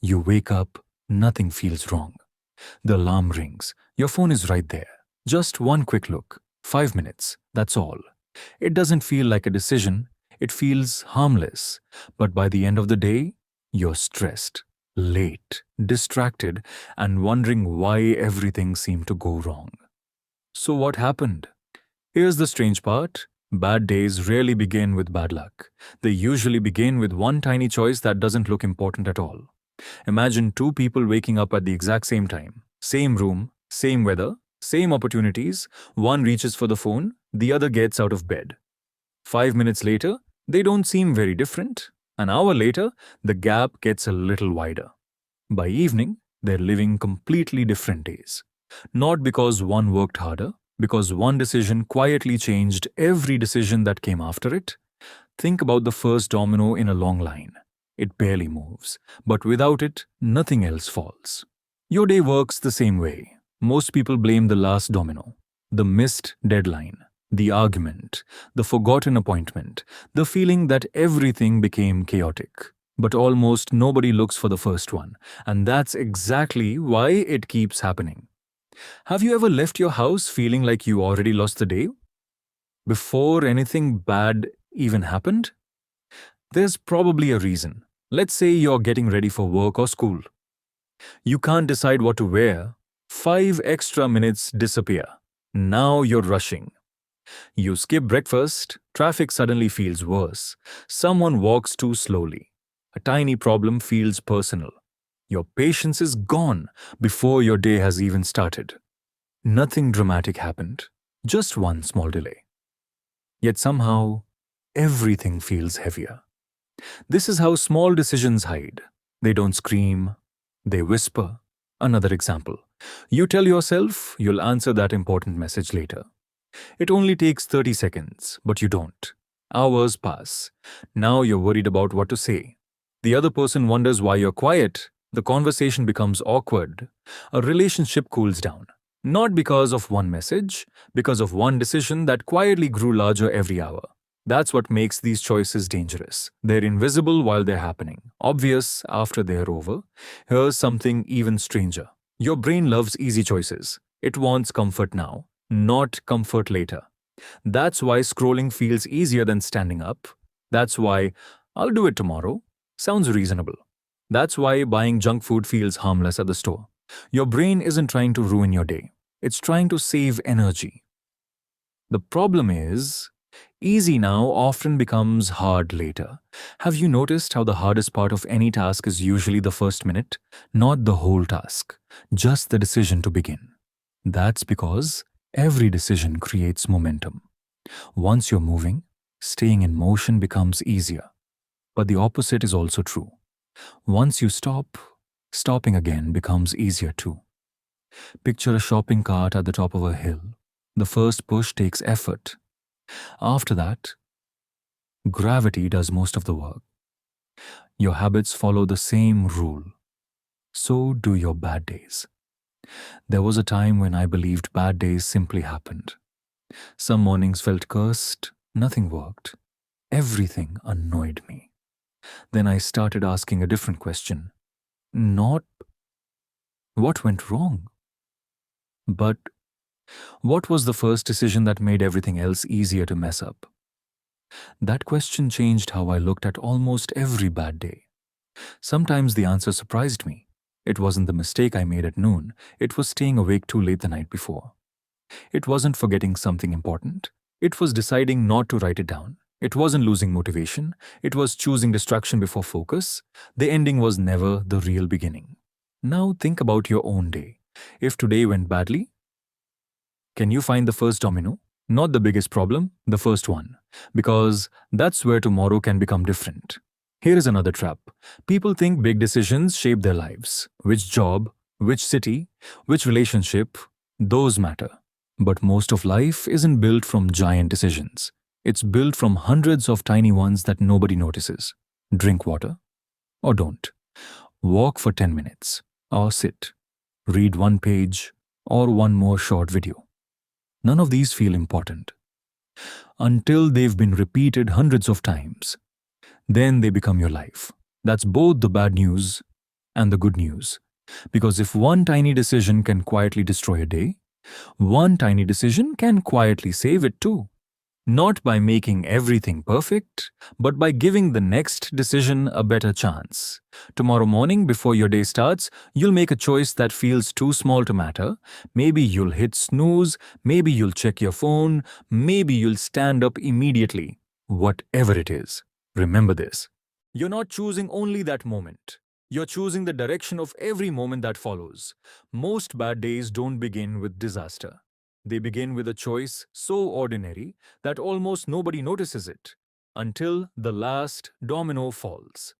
You wake up, nothing feels wrong. The alarm rings, your phone is right there. Just one quick look, 5 minutes, that's all. It doesn't feel like a decision, it feels harmless. But by the end of the day, you're stressed, late, distracted, and wondering why everything seemed to go wrong. So, what happened? Here's the strange part: bad days rarely begin with bad luck. They usually begin with one tiny choice that doesn't look important at all. Imagine two people waking up at the exact same time, same room, same weather, same opportunities. One reaches for the phone, the other gets out of bed. 5 minutes later, they don't seem very different. An hour later, the gap gets a little wider. By evening, they're living completely different days. Not because one worked harder, because one decision quietly changed every decision that came after it. Think about the first domino in a long line. It barely moves, but without it, nothing else falls. Your day works the same way. Most people blame the last domino, the missed deadline, the argument, the forgotten appointment, the feeling that everything became chaotic. But almost nobody looks for the first one, and that's exactly why it keeps happening. Have you ever left your house feeling like you already lost the day before anything bad even happened? There's probably a reason. Let's say you're getting ready for work or school. You can't decide what to wear. 5 extra minutes disappear. Now you're rushing. You skip breakfast, traffic suddenly feels worse. Someone walks too slowly. A tiny problem feels personal. Your patience is gone before your day has even started. Nothing dramatic happened, just one small delay. Yet somehow, everything feels heavier. This is how small decisions hide. They don't scream, they whisper. Another example. You tell yourself you'll answer that important message later. It only takes 30 seconds, but you don't. Hours pass. Now you're worried about what to say. The other person wonders why you're quiet. The conversation becomes awkward. A relationship cools down. Not because of one message, because of one decision that quietly grew larger every hour. That's what makes these choices dangerous. They're invisible while they're happening, obvious after they're over. Here's something even stranger. Your brain loves easy choices. It wants comfort now, not comfort later. That's why scrolling feels easier than standing up. That's why "I'll do it tomorrow" sounds reasonable. That's why buying junk food feels harmless at the store. Your brain isn't trying to ruin your day, it's trying to save energy. The problem is, easy now often becomes hard later. Have you noticed how the hardest part of any task is usually the first minute? Not the whole task, just the decision to begin. That's because every decision creates momentum. Once you're moving, staying in motion becomes easier. But the opposite is also true. Once you stop, stopping again becomes easier too. Picture a shopping cart at the top of a hill. The first push takes effort. After that, gravity does most of the work. Your habits follow the same rule. So do your bad days. There was a time when I believed bad days simply happened. Some mornings felt cursed, nothing worked. Everything annoyed me. Then I started asking a different question. Not what went wrong, but what was the first decision that made everything else easier to mess up? That question changed how I looked at almost every bad day. Sometimes the answer surprised me. It wasn't the mistake I made at noon, it was staying awake too late the night before. It wasn't forgetting something important. It was deciding not to write it down. It wasn't losing motivation. It was choosing distraction before focus. The ending was never the real beginning. Now think about your own day. If today went badly, can you find the first domino? Not the biggest problem, the first one. Because that's where tomorrow can become different. Here is another trap. People think big decisions shape their lives. Which job, which city, which relationship, those matter. But most of life isn't built from giant decisions. It's built from hundreds of tiny ones that nobody notices. Drink water, or don't. Walk for 10 minutes, or sit. Read one page, or one more short video. None of these feel important until they've been repeated hundreds of times. Then they become your life. That's both the bad news and the good news. Because if one tiny decision can quietly destroy a day, one tiny decision can quietly save it too. Not by making everything perfect, but by giving the next decision a better chance. Tomorrow morning, before your day starts, you'll make a choice that feels too small to matter. Maybe you'll hit snooze, maybe you'll check your phone, maybe you'll stand up immediately. Whatever it is, remember this. You're not choosing only that moment. You're choosing the direction of every moment that follows. Most bad days don't begin with disaster. They begin with a choice so ordinary that almost nobody notices it until the last domino falls.